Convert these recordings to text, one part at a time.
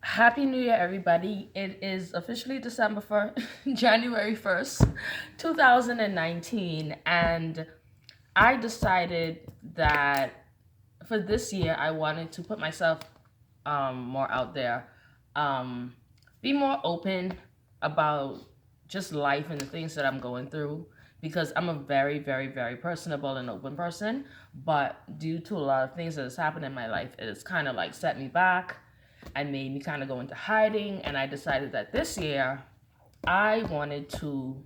Happy New Year, everybody. It is officially December 1st, January 1st, 2019. And I decided that for this year, I wanted to put myself more out there, um, be more open about just life and the things that I'm going through because I'm a very, very, very personable and open person. But due to a lot of things that has happened in my life, it has kind of like set me back and made me kind of go into hiding. And I decided that this year I wanted to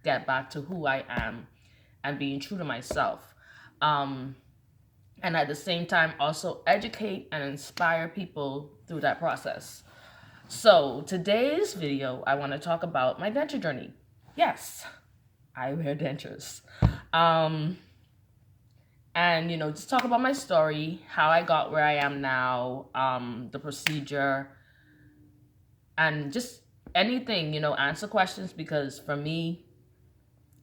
get back to who I am and being true to myself. Um, and at the same time, also educate and inspire people through that process. So, today's video, I want to talk about my denture journey. Yes, I wear dentures. Um, and, just talk about my story, how I got where I am now, the procedure, and just anything, answer questions because for me,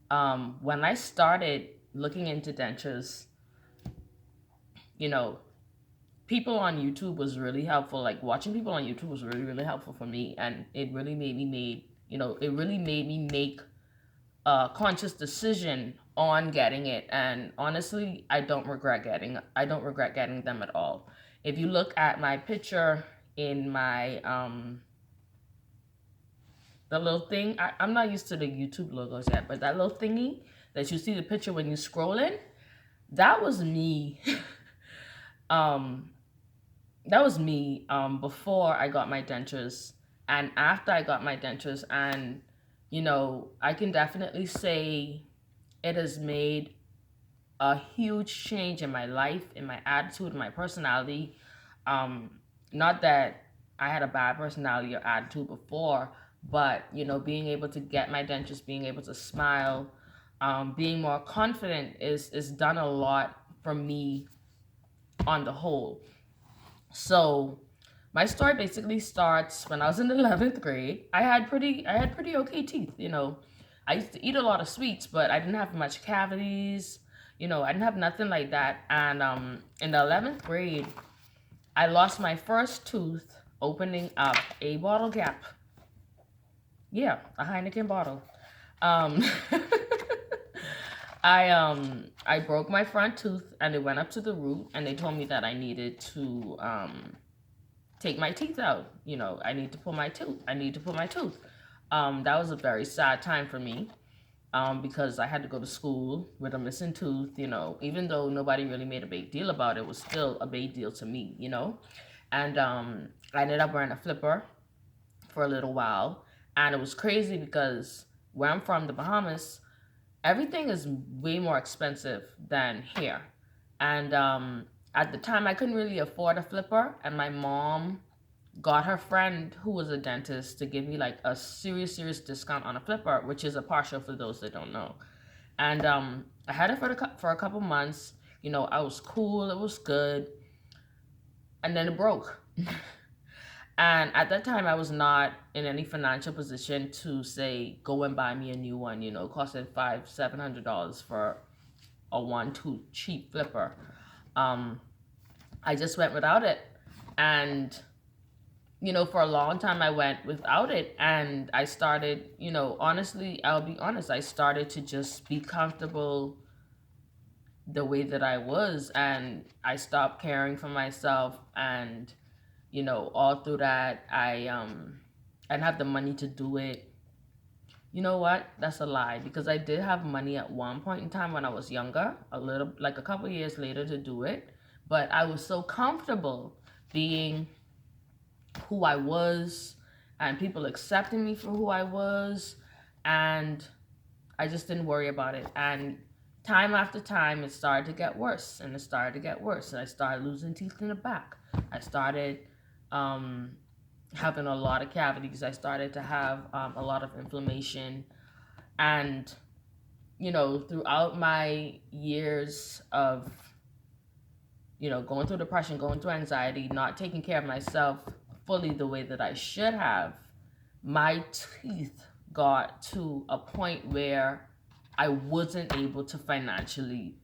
when I started looking into dentures, you know, people on YouTube was really helpful. Like watching people on YouTube was really, really helpful for me, and it really made me make a conscious decision on getting it. And honestly, I don't regret getting them at all. If you look at my picture in my the little thing, I'm not used to the YouTube logos yet, but that little thingy that you see the picture when you scroll in, that was me. um, that was me before I got my dentures and after I got my dentures. And, I can definitely say it has made a huge change in my life, in my attitude, in my personality. Um, Not that I had a bad personality or attitude before, but being able to get my dentures, being able to smile, being more confident is done a lot for me on the whole. So my story basically starts when I was in the 11th grade. I had pretty okay teeth. I used to eat a lot of sweets, but I didn't have much cavities. I didn't have nothing like that. And in the 11th grade, I lost my first tooth opening up a bottle cap. Yeah, a Heineken bottle. Um, I broke my front tooth and it went up to the root, and they told me that I needed to take my teeth out. I need to pull my tooth. I need to pull my tooth. That was a very sad time for me because I had to go to school with a missing tooth. Even though nobody really made a big deal about it, it was still a big deal to me. And I ended up wearing a flipper for a little while. And it was crazy because where I'm from, the Bahamas, everything is way more expensive than here. And at the time, I couldn't really afford a flipper, and my mom got her friend who was a dentist to give me like a serious, serious discount on a flipper, which is a partial for those that don't know. And I had it for a couple months. I was cool, it was good, and then it broke. And at that time, I was not in any financial position to say go and buy me a new one. It costed $500-700 for a one too cheap flipper. Um, I just went without it, and for a long time I went without it, and I started, honestly, I'll be honest, I started to just be comfortable the way that I was, and I stopped caring for myself. And all through that, I didn't have the money to do it. You know what? That's a lie, because I did have money at one point in time when I was younger, a little, like a couple years later, to do it. But I was so comfortable being who I was and people accepting me for who I was, and I just didn't worry about it. And time after time, it started to get worse, and it started to get worse, and I started losing teeth in the back. I started um, having a lot of cavities. I started to have a lot of inflammation. And, throughout my years of, going through depression, going through anxiety, not taking care of myself fully the way that I should have, my teeth got to a point where I wasn't able to financially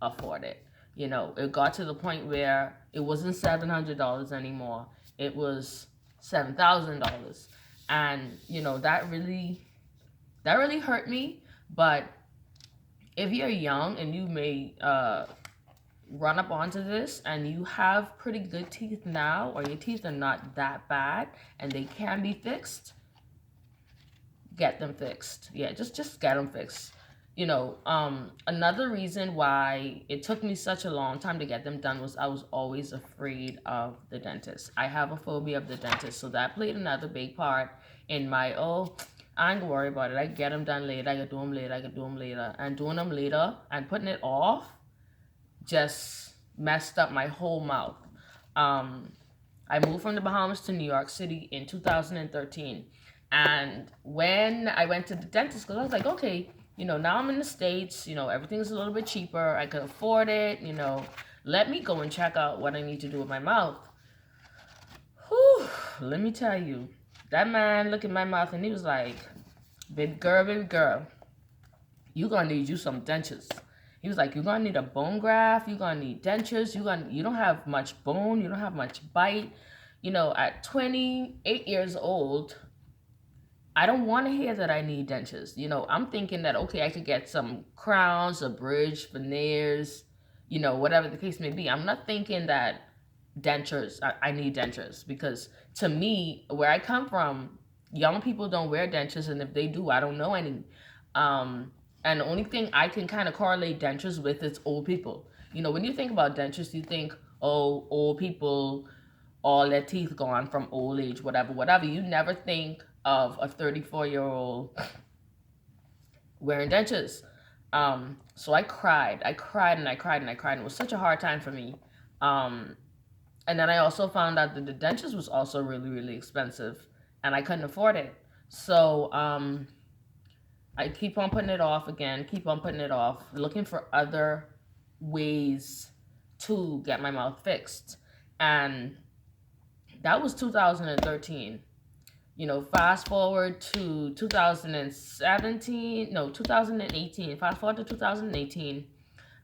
afford it. It got to the point where it wasn't $700 anymore. It was $7,000. And that really hurt me. But if you're young and you may run up onto this and you have pretty good teeth now, or your teeth are not that bad and they can be fixed, get them fixed. Yeah, just get them fixed. Another reason why it took me such a long time to get them done was I was always afraid of the dentist. I have a phobia of the dentist, so that played another big part in my, I ain't gonna worry about it. I can get them done later. I can do them later. I can do them later. And doing them later and putting it off just messed up my whole mouth. I moved from the Bahamas to New York City in 2013. And when I went to the dentist, because I was like, okay, now I'm in the States, everything's a little bit cheaper. I can afford it, let me go and check out what I need to do with my mouth. Whew, let me tell you, that man looked at my mouth and he was like, baby girl, you gonna need you some dentures. He was like, you're gonna need a bone graft, you're gonna need dentures, you don't have much bone, you don't have much bite. At 28 years old, I don't want to hear that I need dentures. I'm thinking that, okay, I could get some crowns, a bridge, veneers, whatever the case may be. I'm not thinking that dentures, I need dentures, because to me, where I come from, young people don't wear dentures, and if they do, I don't know any. And the only thing I can kind of correlate dentures with is old people. When you think about dentures, you think, oh, old people, all their teeth gone from old age, whatever. You never think of a 34-year-old wearing dentures. So I cried. I cried and I cried and I cried. It was such a hard time for me. And then I also found out that the dentures was also really, really expensive, and I couldn't afford it. So I keep on putting it off again, looking for other ways to get my mouth fixed. And that was 2013. Fast forward to 2018. Fast forward to 2018.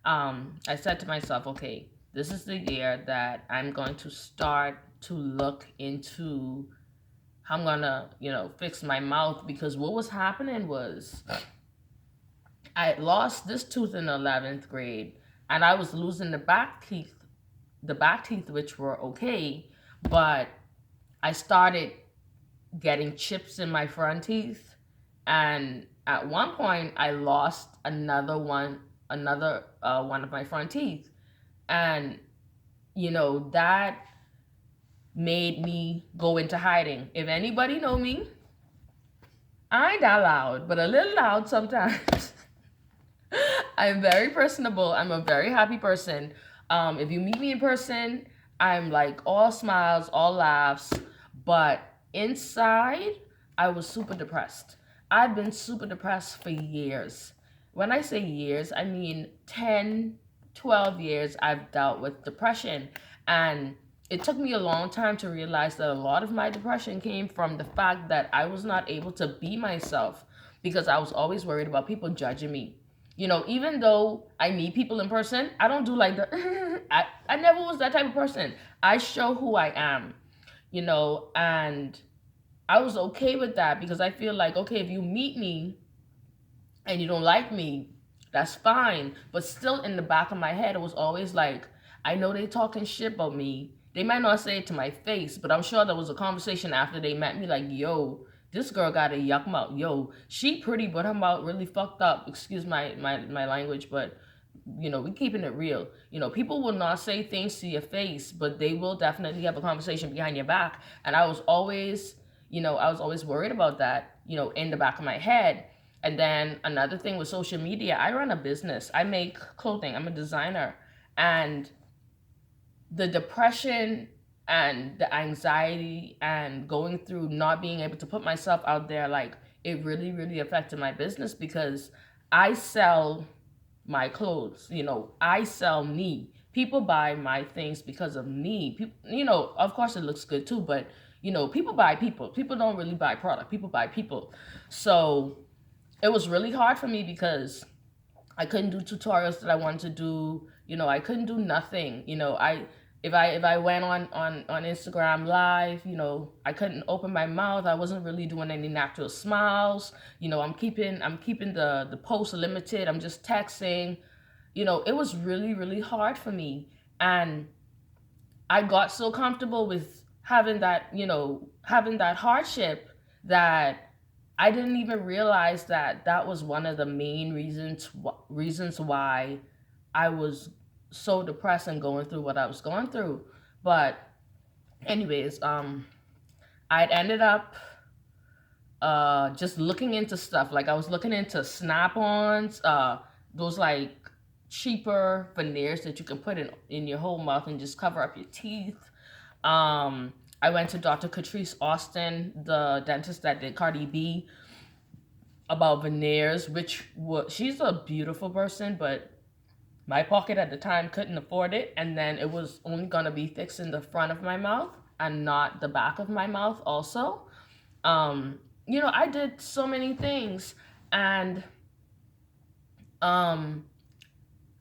I said to myself, okay, this is the year that I'm going to start to look into how I'm gonna, fix my mouth, because what was happening was I lost this tooth in the 11th grade, and I was losing the back teeth, which were okay, but I started getting chips in my front teeth, and at one point I lost another one of my front teeth, and that made me go into hiding. If anybody know me, I ain't that loud, but a little loud sometimes. I'm very personable. I'm a very happy person. If you meet me in person, I'm like all smiles, all laughs, but inside, I was super depressed. I've been super depressed for years. When I say years, I mean 10, 12 years I've dealt with depression. And it took me a long time to realize that a lot of my depression came from the fact that I was not able to be myself, because I was always worried about people judging me. Even though I meet people in person, I don't do like the, I never was that type of person. I show who I am, and I was okay with that, because I feel like, okay, if you meet me and you don't like me, that's fine. But still in the back of my head, it was always like, I know they talking shit about me. They might not say it to my face, but I'm sure there was a conversation after they met me like, yo, this girl got a yuck mouth. Yo, she pretty, but her mouth really fucked up. Excuse my language, but we keeping it real. People will not say things to your face, but they will definitely have a conversation behind your back. And I was always worried about that, in the back of my head. And then another thing with social media, I run a business. I make clothing. I'm a designer. And the depression and the anxiety and going through not being able to put myself out there, like, it really, really affected my business, because I sell my clothes. I sell me. People buy my things because of me. People, of course it looks good too, but people buy people. People don't really buy product. People buy people. So it was really hard for me, because I couldn't do tutorials that I wanted to do. I couldn't do nothing. if I went on Instagram live, I couldn't open my mouth. I wasn't really doing any natural smiles. I'm keeping the posts limited. I'm just texting. It was really, really hard for me. And I got so comfortable with having that hardship that I didn't even realize that that was one of the main reasons why I was so depressed and going through what I was going through. But anyways, I'd ended up just looking into stuff. Like I was looking into snap-ons, those like cheaper veneers that you can put in your whole mouth and just cover up your teeth. I went to Dr. Catrice Austin, the dentist that did Cardi B, about veneers, she's a beautiful person, but my pocket at the time couldn't afford it, and then it was only gonna be fixed in the front of my mouth and not the back of my mouth also. I did so many things, and um,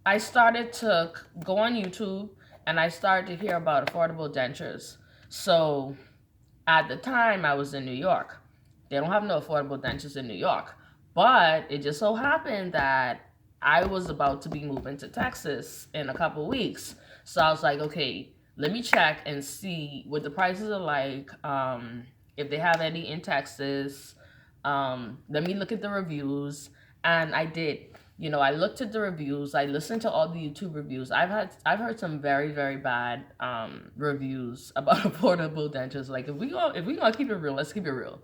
I started to go on YouTube, and I started to hear about affordable dentures. So at the time, I was in New York. They don't have no affordable dentures in New York. But it just so happened that I was about to be moving to Texas in a couple weeks. So I was like, okay, let me check and see what the prices are like, if they have any in Texas. Let me look at the reviews. And I did. I looked at the reviews. I listened to all the YouTube reviews. I've heard some very, very bad reviews about affordable dentures. Like if we gonna keep it real, let's keep it real.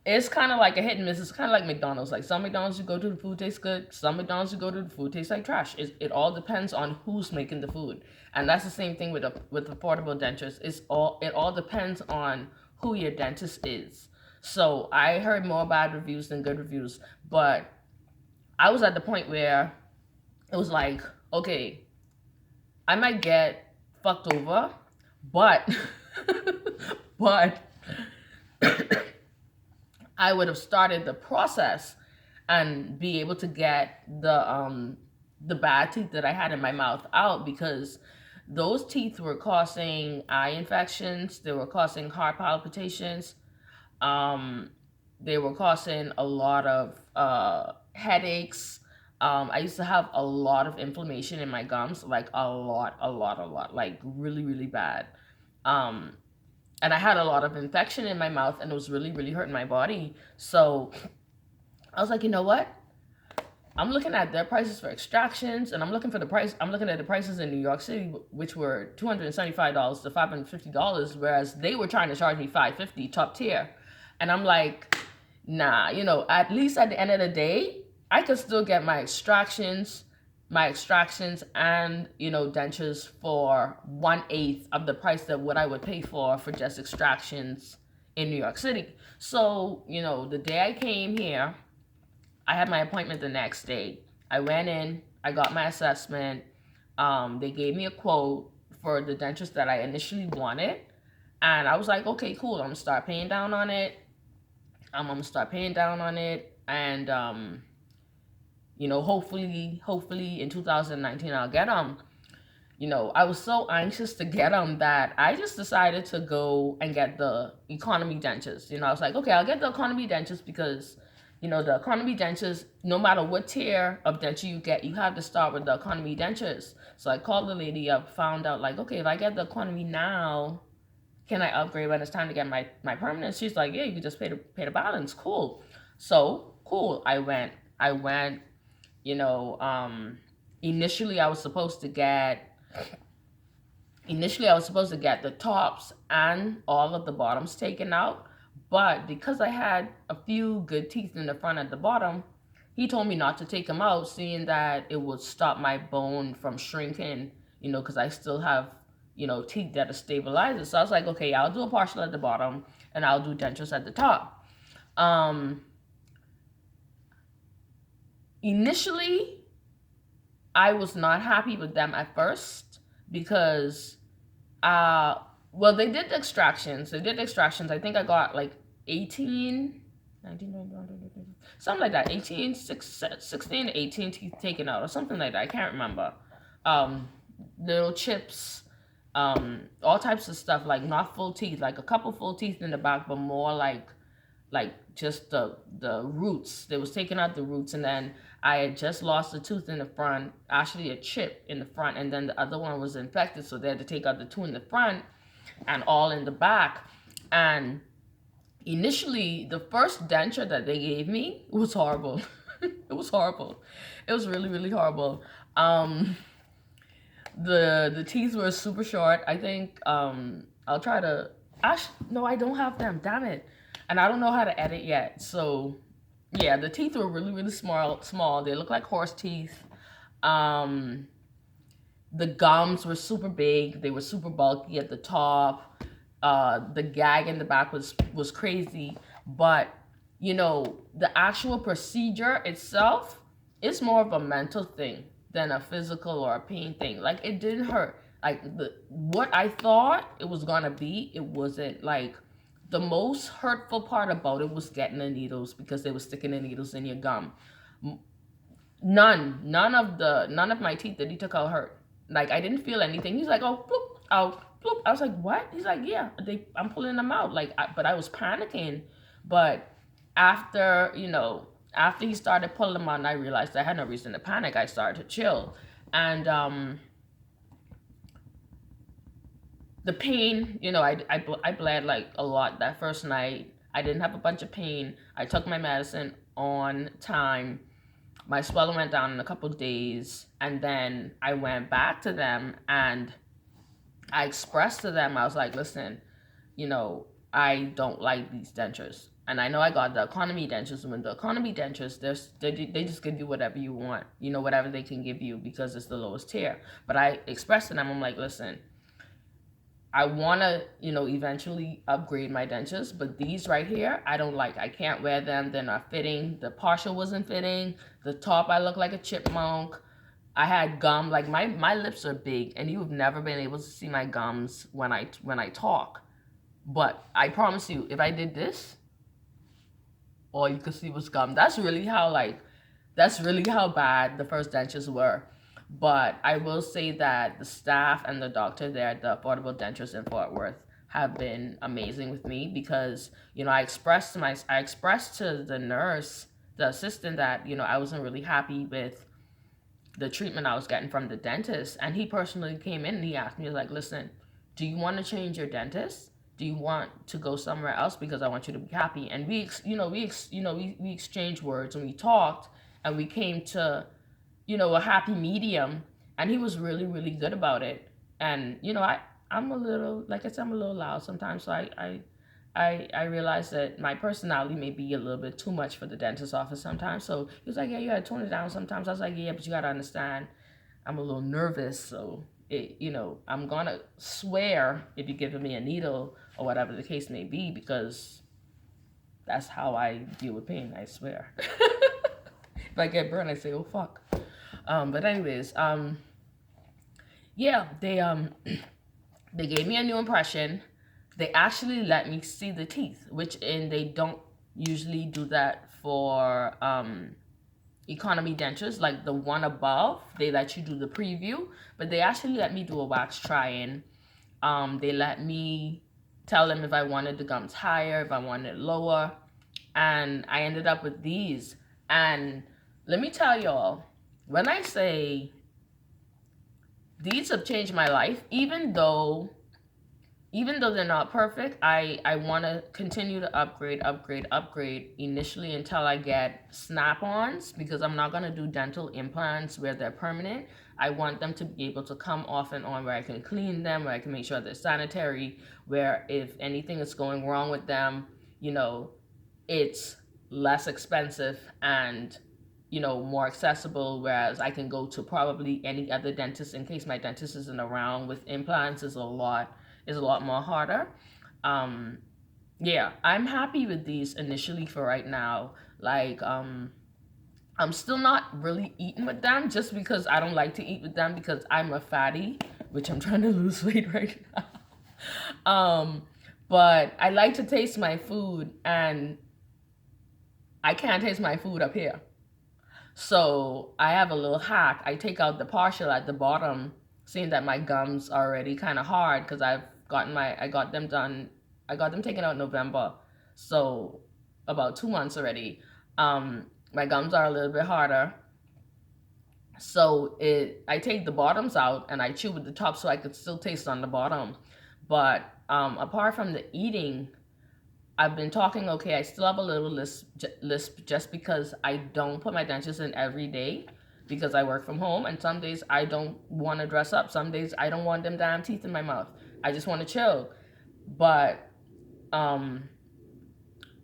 It's kind of like a hit and miss. It's kind of like McDonald's. Like some McDonald's you go to, the food tastes good. Some McDonald's you go to, the food tastes like trash. It all depends on who's making the food, and that's the same thing with affordable dentures. It all depends on who your dentist is. So I heard more bad reviews than good reviews, but I was at the point where it was like, okay, I might get fucked over, but but I would have started the process and be able to get the bad teeth that I had in my mouth out, because those teeth were causing eye infections, they were causing heart palpitations, um, they were causing a lot of headaches. I used to have a lot of inflammation in my gums, like a lot, like really, really bad. Um, and I had a lot of infection in my mouth, and it was really, really hurting my body. So I was like, you know what? I'm looking at their prices for extractions, and I'm looking at the prices in New York City, which were $275 to $550, whereas they were trying to charge me $550 top tier. And I'm like, nah, at least at the end of the day, I could still get my extractions and dentures for 1/8 of the price that what I would pay for just extractions in New York City. So the day I came here, I had my appointment the next day. I went in, I got my assessment. They gave me a quote for the dentures that I initially wanted, and I was like, okay, cool. I'm gonna start paying down on it. And hopefully in 2019 I'll get them. I was so anxious to get them that I just decided to go and get the economy dentures. I was like, okay, I'll get the economy dentures because, the economy dentures, no matter what tier of denture you get, you have to start with the economy dentures. So I called the lady up, found out like, okay, if I get the economy now, can I upgrade when it's time to get my permanent? She's like, yeah, you can just pay the balance. Cool. So cool. I went, you know, um, initially I was supposed to get the tops and all of the bottoms taken out, but because I had a few good teeth in the front at the bottom, he told me not to take them out, seeing that it would stop my bone from shrinking, because I still have, teeth that are stabilizers. So I was like, okay, I'll do a partial at the bottom and I'll do dentures at the top. Initially, I was not happy with them at first because well, they did the extractions. I think I got like 18, 19, something like that. 18, 16 to 18 teeth taken out or something like that. I can't remember. Little chips all types of stuff, like not full teeth, like a couple full teeth in the back, but more like just the roots. They was taking out the roots, and then I had just lost a tooth in the front, actually a chip in the front, and then the other one was infected, so they had to take out the two in the front and all in the back. And initially, the first denture that they gave me was horrible. It was horrible. It was really, really horrible. The teeth were super short. I think I'll try to. Actually, no, I don't have them. Damn it! And I don't know how to edit yet. So yeah, the teeth were really, really small. Small. They look like horse teeth. Um, the gums were super big. They were super bulky at the top. The gag in the back was crazy. But the actual procedure itself is more of a mental thing than a physical or a pain thing. Like, it didn't hurt. Like, what I thought it was gonna be, it wasn't. Like, the most hurtful part about it was getting the needles, because they were sticking the needles in your gum. None of my teeth that he took out hurt. Like, I didn't feel anything. He's like, oh, bloop, out, bloop. I was like, what? He's like, yeah, I'm pulling them out. Like, but I was panicking. But after, after he started pulling them out, and I realized I had no reason to panic, I started to chill. And the pain, I bled like a lot that first night. I didn't have a bunch of pain. I took my medicine on time. My swelling went down in a couple of days, and then I went back to them and I expressed to them, I was like, listen, I don't like these dentures. And I know I got the economy dentures. When the economy dentures, they just give you whatever you want, whatever they can give you, because it's the lowest tier. But I expressed to them, I'm like, listen, I want to, eventually upgrade my dentures, but these right here, I don't like. I can't wear them. They're not fitting. The partial wasn't fitting. The top, I look like a chipmunk. I had gum. Like, my lips are big, and you've never been able to see my gums when I talk. But I promise you, if I did this, all you could see was gum. That's really how bad the first dentures were. But I will say that the staff and the doctor there at the Affordable Dentures in Fort Worth have been amazing with me, because I expressed to the nurse, the assistant, that I wasn't really happy with the treatment I was getting from the dentist, and he personally came in and he asked me, like, listen, do you want to change your dentist? Do you want to go somewhere else? Because I want you to be happy. And we exchanged words, and we talked, and we came to a happy medium, and he was really, really good about it. And I'm a little, like I said, I'm a little loud sometimes, so I realized that my personality may be a little bit too much for the dentist's office sometimes. So he was like, yeah, you gotta tone it down sometimes. I was like, yeah, but you gotta understand, I'm a little nervous, so I'm gonna swear if you're giving me a needle or whatever the case may be, because that's how I deal with pain. I swear. If I get burned, I say, oh fuck. But anyways, yeah, they gave me a new impression. They actually let me see the teeth, and they don't usually do that for economy dentures. Like the one above, they let you do the preview, but they actually let me do a wax try-in. They let me tell them if I wanted the gums higher, if I wanted it lower, and I ended up with these. And let me tell y'all, when I say these have changed my life, even though they're not perfect, I want to continue to upgrade initially until I get snap-ons, because I'm not going to do dental implants where they're permanent. I want them to be able to come off and on, where I can clean them, where I can make sure they're sanitary, where if anything is going wrong with them, it's less expensive and more accessible, whereas I can go to probably any other dentist in case my dentist isn't around. With implants is a lot more harder. Yeah, I'm happy with these initially for right now. Like, I'm still not really eating with them, just because I don't like to eat with them, because I'm a fatty, which I'm trying to lose weight right now. But I like to taste my food, and I can't taste my food up here. So I have a little hack. I take out the partial at the bottom seeing that my gums are already kind of hard because I got them done. I got them taken out in November, so about 2 months already. My gums are a little bit harder, so I take the bottoms out and I chew with the top so I could still taste on the bottom. But apart from the eating, I've been talking okay. I still have a little lisp just because I don't put my dentures in every day because I work from home, and some days I don't want to dress up. Some days I don't want them damn teeth in my mouth. I just want to chill. But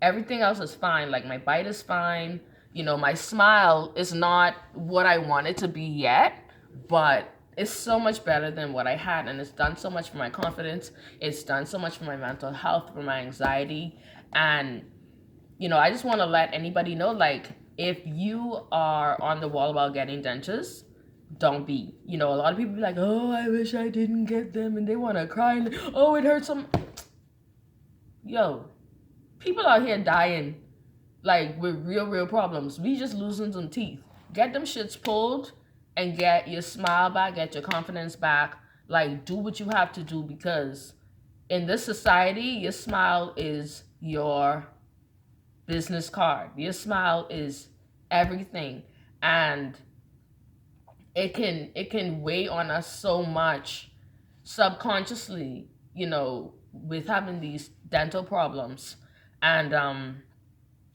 everything else is fine. Like my bite is fine. You know, my smile is not what I want it to be yet, but it's so much better than what I had, and it's done so much for my confidence. It's done so much for my mental health, for my anxiety, and you know, I just want to let anybody know, like, if you are on the wall about getting dentures, don't be. You know, a lot of people be like, oh, I wish I didn't get them, and they want to cry, and oh, it hurts some. Yo, people out here dying, like, with real problems. We just losing some teeth. Get them shits pulled and get your smile back, get your confidence back. Like, do what you have to do, because in this society, your smile is your business card. Your smile is everything, and it can weigh on us so much subconsciously, you know, with having these dental problems. And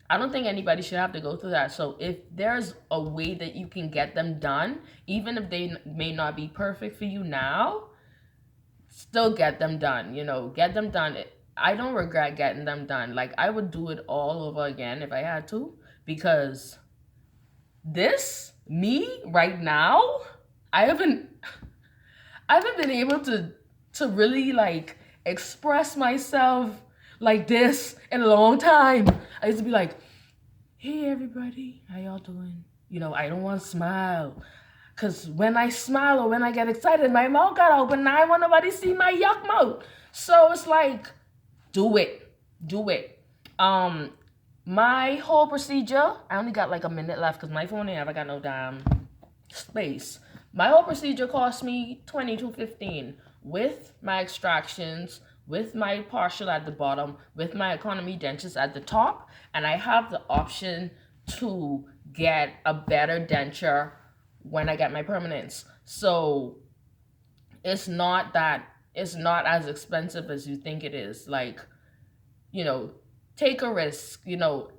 I don't think anybody should have to go through that. So if there's a way that you can get them done, even if they may not be perfect for you now, still get them done. You know, get them done. I don't regret getting them done. Like, I would do it all over again if I had to, because me right now, I haven't been able to really, like, express myself like this in a long time. I used to be like, hey everybody, how y'all doing? You know, I don't want to smile, because when I smile or when I get excited, my mouth got open and I want nobody to see my yuck mouth. So it's like, do it. My whole procedure, I only got like a minute left because my phone ain't ever got no damn space. My whole procedure cost me $22.15 with my extractions, with my partial at the bottom, with my economy dentures at the top, and I have the option to get a better denture when I get my permanents. So it's not as expensive as you think it is. Like, you know, take a risk. You know,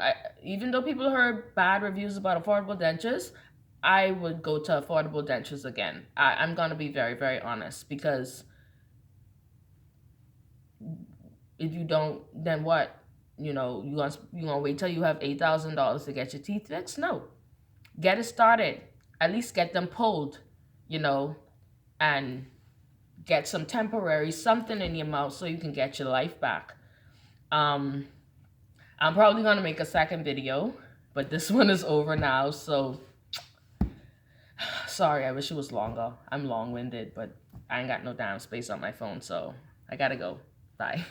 even though people heard bad reviews about affordable dentures, I would go to affordable dentures again. I'm gonna be very, very honest, because if you don't, then what? You know, you gonna wait till you have $8,000 to get your teeth fixed? No, get it started. At least get them pulled, you know, and get some temporary something in your mouth so you can get your life back. I'm probably gonna make a second video, but this one is over now, so sorry, I wish it was longer. I'm long-winded, but I ain't got no damn space on my phone, so I gotta go. Bye.